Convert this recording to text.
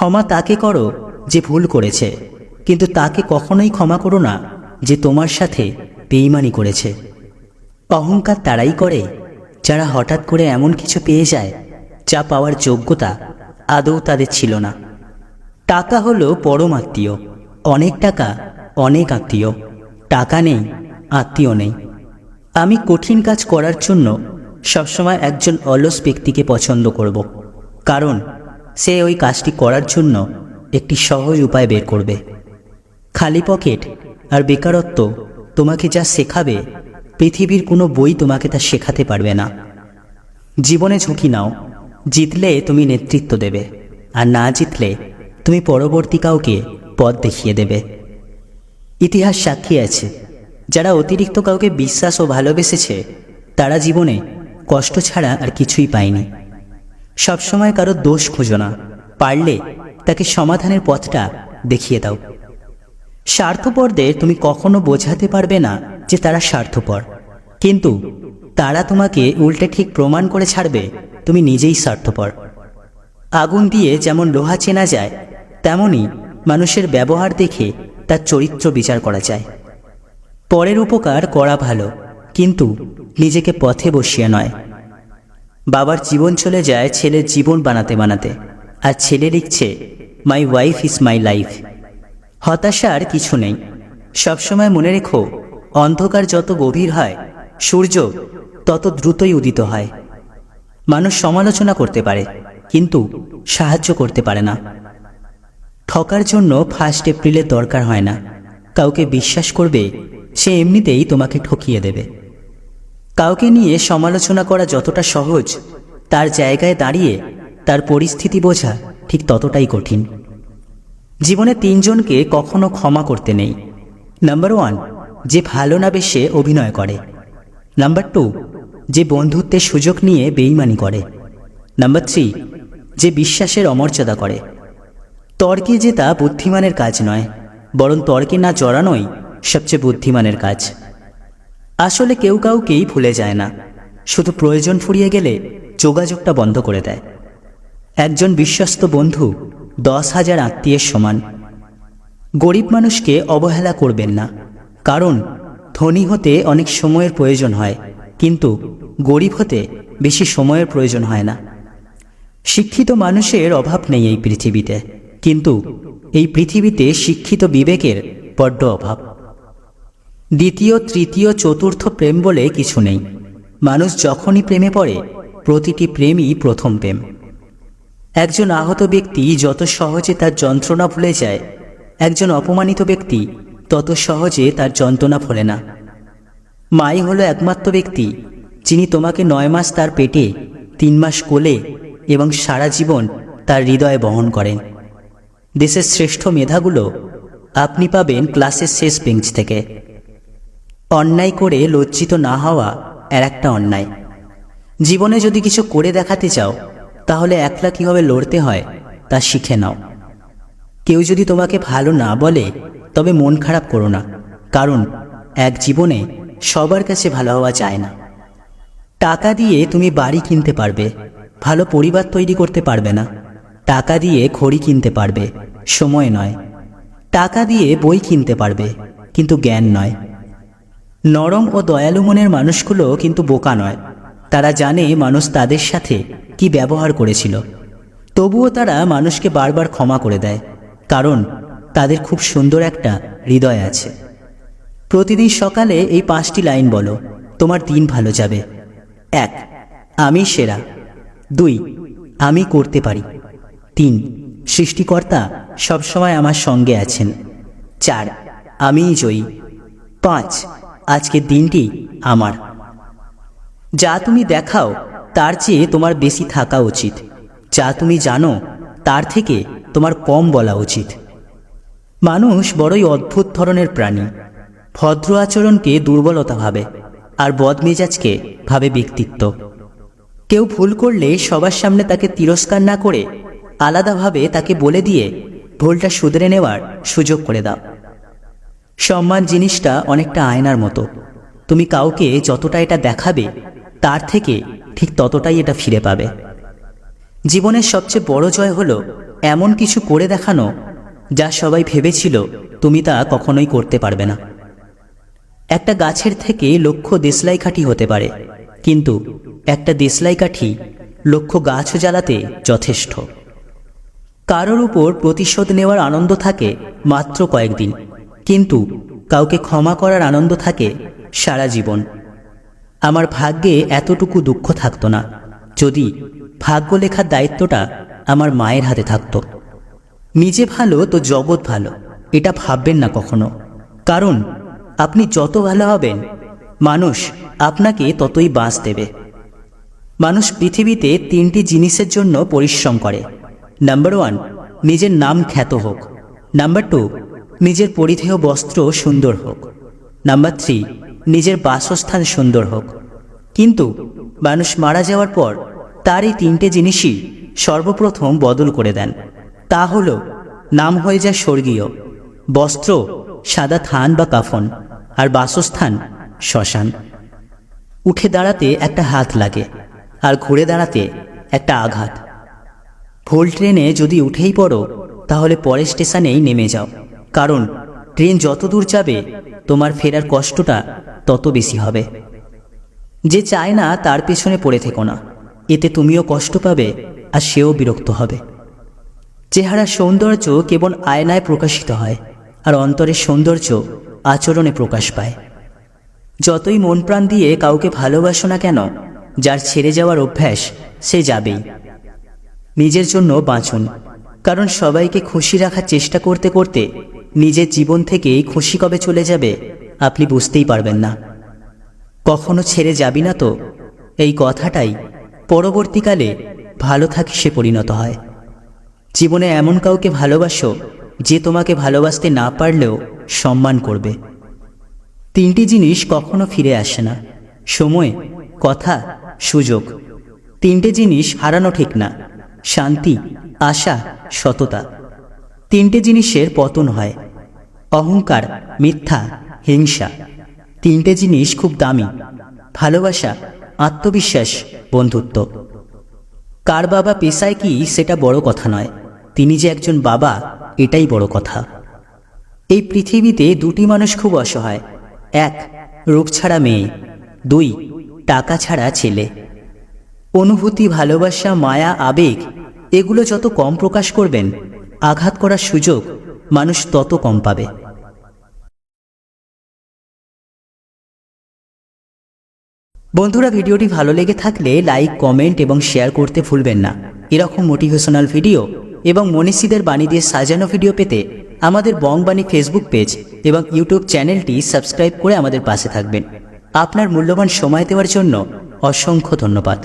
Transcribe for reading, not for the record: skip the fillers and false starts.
ক্ষমা তাকে করো যে ভুল করেছে, কিন্তু তাকে কখনোই ক্ষমা করো না যে তোমার সাথে বেঈমানি করেছে। অহংকার তারাই করে যারা হঠাৎ করে এমন কিছু পেয়ে যায় যা পাওয়ার যোগ্যতা আদৌ তাদের ছিল না। টাকা হলো পরম আত্মীয়, অনেক টাকা অনেক আত্মীয়, টাকা নেই আত্মীয় নেই। আমি কঠিন কাজ করার জন্য সবসময় একজন অলস ব্যক্তিকে পছন্দ করব, কারণ সে ওই কাজটি করার জন্য একটি সহজ উপায় বের করবে। খালি পকেট আর বেকারত্ব তোমাকে যা শেখাবে, পৃথিবীর কোনো বই তোমাকে তা শেখাতে পারবে না। জীবনে ঝুঁকি নাও, জিতলে তুমি নেতৃত্ব দেবে, আর না জিতলে তুমি পরবর্তী কাউকে পথ দেখিয়ে দেবে। ইতিহাস সাক্ষী আছে, যারা অতিরিক্ত কাউকে বিশ্বাস ও ভালোবেসেছে তারা জীবনে কষ্ট ছাড়া আর কিছুই পায়নি। সবসময় কারো দোষ খুঁজো না, পারলে তাকে সমাধানের পথটা দেখিয়ে দাও। স্বার্থপরদের তুমি কখনো বোঝাতে পারবে না যে তারা স্বার্থপর, কিন্তু তারা তোমাকে উল্টে ঠিক প্রমাণ করে ছাড়বে তুমি নিজেই স্বার্থপর। আগুন দিয়ে যেমন লোহা চেনা যায়, তেমনি মানুষের ব্যবহার দেখে তার চরিত্র বিচার করা যায়। পরের উপকার করা ভালো, কিন্তু নিজেকে পথে বসিয়ে নয়। বাবার জীবন চলে যায় ছেলের জীবন বানাতে বানাতে, আর ছেলে লিখছে my wife is my life. হতাশার কিছু নেই, সবসময় মনে রেখো অন্ধকার যত গভীর হয় সূর্য তত দ্রুতই উদিত হয়। মানুষ সমালোচনা করতে পারে, কিন্তু সাহায্য করতে পারে না। ঠকার জন্য 1 এপ্রিলের দরকার হয় না। কাউকে বিশ্বাস করবে, সে এমনিতেই তোমাকে ঠকিয়ে দেবে। কাউকে নিয়ে সমালোচনা করা যতটা সহজ, তার জায়গায় দাঁড়িয়ে তার পরিস্থিতি বোঝা ঠিক ততটাই কঠিন। জীবনে 3 জনকে কখনো ক্ষমা করতে নেই। নাম্বার 1, যে ভালো না বেশে অভিনয় করে। নাম্বার 2, যে বন্ধুত্বের সুযোগ নিয়ে বেঈমানি করে। নাম্বার 3, যে বিশ্বাসের অমর্যাদা করে। তর্কে জেতা বুদ্ধিমানের কাজ নয়, বরং তর্কে না জড়ানোই সবচেয়ে বুদ্ধিমানের কাজ। আসলে কেউ কাউকেই ভুলে যায় না, শুধু প্রয়োজন ফুরিয়ে গেলে যোগাযোগটা বন্ধ করে দেয়। একজন বিশ্বস্ত বন্ধু 10,000 আত্মীয়ের সমান। গরিব মানুষকে অবহেলা করবেন না, কারণ ধনী হতে অনেক সময়ের প্রয়োজন হয়, কিন্তু গরিব হতে বেশি সময়ের প্রয়োজন হয় না। শিক্ষিত মানুষের অভাব নেই এই পৃথিবীতে, কিন্তু এই পৃথিবীতে শিক্ষিত বিবেকের বড্ড অভাব। দ্বিতীয়, তৃতীয়, চতুর্থ প্রেম বলে কিছু নেই। মানুষ যখনই প্রেমে পড়ে, প্রতিটি প্রেমই প্রথম প্রেম। একজন আহত ব্যক্তি যত সহজে তার যন্ত্রণা ভুলে যায়, একজন অপমানিত ব্যক্তি তত সহজে তার যন্ত্রণা ভোলে না। মাই হলো একমাত্র ব্যক্তি যিনি তোমাকে 9 মাস তার পেটে, 3 মাস কোলে এবং সারা জীবন তার হৃদয়ে বহন করেন। দেশের শ্রেষ্ঠ মেধাগুলো আপনি পাবেন ক্লাসের শেষ বেঞ্চ থেকে। অন্যায় করে লজ্জিত না হওয়া আর একটা অন্যায়। জীবনে যদি কিছু করে দেখাতে চাও, তাহলে একলা কীভাবে লড়তে হয় তা শিখে নাও। কেউ যদি তোমাকে ভালো না বলে, তবে মন খারাপ করো না, কারণ এক জীবনে সবার কাছে ভালো হওয়া যায় না। টাকা দিয়ে তুমি বাড়ি কিনতে পারবে, ভালো পরিবার তৈরি করতে পারবে না। টাকা দিয়ে ঘড়ি কিনতে পারবে, সময় নয়। টাকা দিয়ে বই কিনতে পারবে, কিন্তু জ্ঞান নয়। নরম ও দয়ালু মনের মানুষগুলো কিন্তু বোকা নয়। তারা জানে মানুষ তাদের সাথে কি ব্যবহার করেছিল, তবুও তারা মানুষকে বারবার ক্ষমা করে দেয়, কারণ তাদের খুব সুন্দর একটা হৃদয় আছে। প্রতিদিন সকালে এই 5টি লাইন বলো, তোমার দিন ভালো যাবে। 1, আমি সেরা। 2, আমি করতে পারি। 3, সৃষ্টিকর্তা সবসময় আমার সঙ্গে আছেন। 4, আমিই জয়ী। 5, আজকের দিনটি আমার। যা তুমি দেখাও তার চেয়ে তোমার বেশি থাকা উচিত। যা তুমি জানো তার থেকে তোমার কম বলা উচিত। মানুষ বড়ই অদ্ভুত ধরনের প্রাণী। ভদ্র আচরণকে দুর্বলতা ভাবে, আর বদমেজাজকে ভাবে ব্যক্তিত্ব। কেউ ভুল করলে সবার সামনে তাকে তিরস্কার না করে আলাদাভাবে তাকে বলে দিয়ে ভুলটা শুধরে নেওয়ার সুযোগ করে দাও। সম্মান জিনিসটা অনেকটা আয়নার মতো। তুমি কাউকে যতটা এটা দেখাবে, তার থেকে ঠিক ততটাই এটা ফিরে পাবে। জীবনের সবচেয়ে বড় জয় হলো এমন কিছু করে দেখানো যা সবাই ভেবেছিল তুমি তা কখনোই করতে পারবে না। একটা গাছের থেকে লক্ষ দেশলাই কাঠি হতে পারে, কিন্তু একটা দেশলাই কাঠি লক্ষ গাছও জ্বালাতে যথেষ্ট। কারোর উপর প্রতিশোধ নেওয়ার আনন্দ থাকে মাত্র কয়েকদিন, কিন্তু কাউকে ক্ষমা করার আনন্দ থাকে সারা জীবন। আমার ভাগ্যে এতটুকু দুঃখ থাকতো না যদি ভাগ্য লেখার দায়িত্বটা আমার মায়ের হাতে থাকতো। নিজে ভালো তো জগৎ ভালো, এটা ভাববেন না কখনো। কারণ আপনি যত ভালো হবেন, মানুষ আপনাকে ততই বাঁশ দেবে। মানুষ পৃথিবীতে 3টি জিনিসের জন্য পরিশ্রম করে। নাম্বার 1, নিজের নাম খ্যাত হোক। নাম্বার 2, নিজের পরিধেয় বস্ত্র সুন্দর হোক। নাম্বার 3, নিজের বাসস্থান সুন্দর হোক। কিন্তু মানুষ মারা যাওয়ার পর তার এই 3টে জিনিসই সর্বপ্রথম বদল করে দেন। তা হলো, নাম হয়ে যায় স্বর্গীয়, বস্ত্র সাদা থান বা কাফন, আর বাসস্থান শ্মশান। উঠে দাঁড়াতে একটা হাত লাগে, আর ঘুরে দাঁড়াতে একটা আঘাত। ভুল ট্রেনে যদি উঠেই পড়ো, তাহলে পরের স্টেশনেই নেমে যাও, কারণ ট্রেন যত দূর যাবে তোমার ফেরার কষ্টটা তত বেশি হবে। যে চায় না তার পেছনে পড়ে থেকো না, এতে তুমিও কষ্ট পাবে আর সেও বিরক্ত হবে। চেহারার সৌন্দর্য কেবল আয়নায় প্রকাশিত হয়, আর অন্তরের সৌন্দর্য আচরণে প্রকাশ পায়। যতই মন প্রাণ দিয়ে কাউকে ভালোবাসো না কেন, যার ছেড়ে যাওয়ার অভ্যাস সে যাবেই। নিজের জন্য বাঁচুন, কারণ সবাইকে খুশি রাখার চেষ্টা করতে করতে নিজের জীবন থেকেই খুশি কবে চলে যাবে আপনি বুঝতেই পারবেন না। কখনো ছেড়ে যাবি না তো, এই কথাটাই পরবর্তীকালে ভালো থাকি সে পরিণত হয়। জীবনে এমন কাউকে ভালোবাসো যে তোমাকে ভালোবাসতে না পারলেও সম্মান করবে। 3টি জিনিস কখনো ফিরে আসে না: সময়, কথা, সুযোগ। 3টে জিনিস হারানো ঠিক না: শান্তি, আশা, সততা। 3টে জিনিসের পতন হয়: অহংকার, মিথ্যা, হিংসা। 3টে জিনিস খুব দামি: ভালোবাসা, আত্মবিশ্বাস, বন্ধুত্ব। কার বাবা পেশায় কি সেটা বড় কথা নয়, তিনি যে একজন বাবা এটাই বড় কথা। এই পৃথিবীতে 2টি মানুষ খুব অসহায়: 1, রূপ ছাড়া মেয়ে; 2, টাকা ছাড়া ছেলে। অনুভূতি, ভালোবাসা, মায়া, আবেগ এগুলো যত কম প্রকাশ করবেন, আঘাত করার সুযোগ মানুষ তত কম পাবে। বন্ধুরা, ভিডিওটি ভালো লেগে থাকলে লাইক, কমেন্ট এবং শেয়ার করতে ভুলবেন না। এরকম মোটিভেশনাল ভিডিও এবং মনীষীদের বাণী দিয়ে সাজানো ভিডিও পেতে আমাদের বংবাণী ফেসবুক পেজ এবং ইউটিউব চ্যানেলটি সাবস্ক্রাইব করে আমাদের পাশে থাকবেন। আপনার মূল্যবান সময় দেওয়ার জন্য অসংখ্য ধন্যবাদ।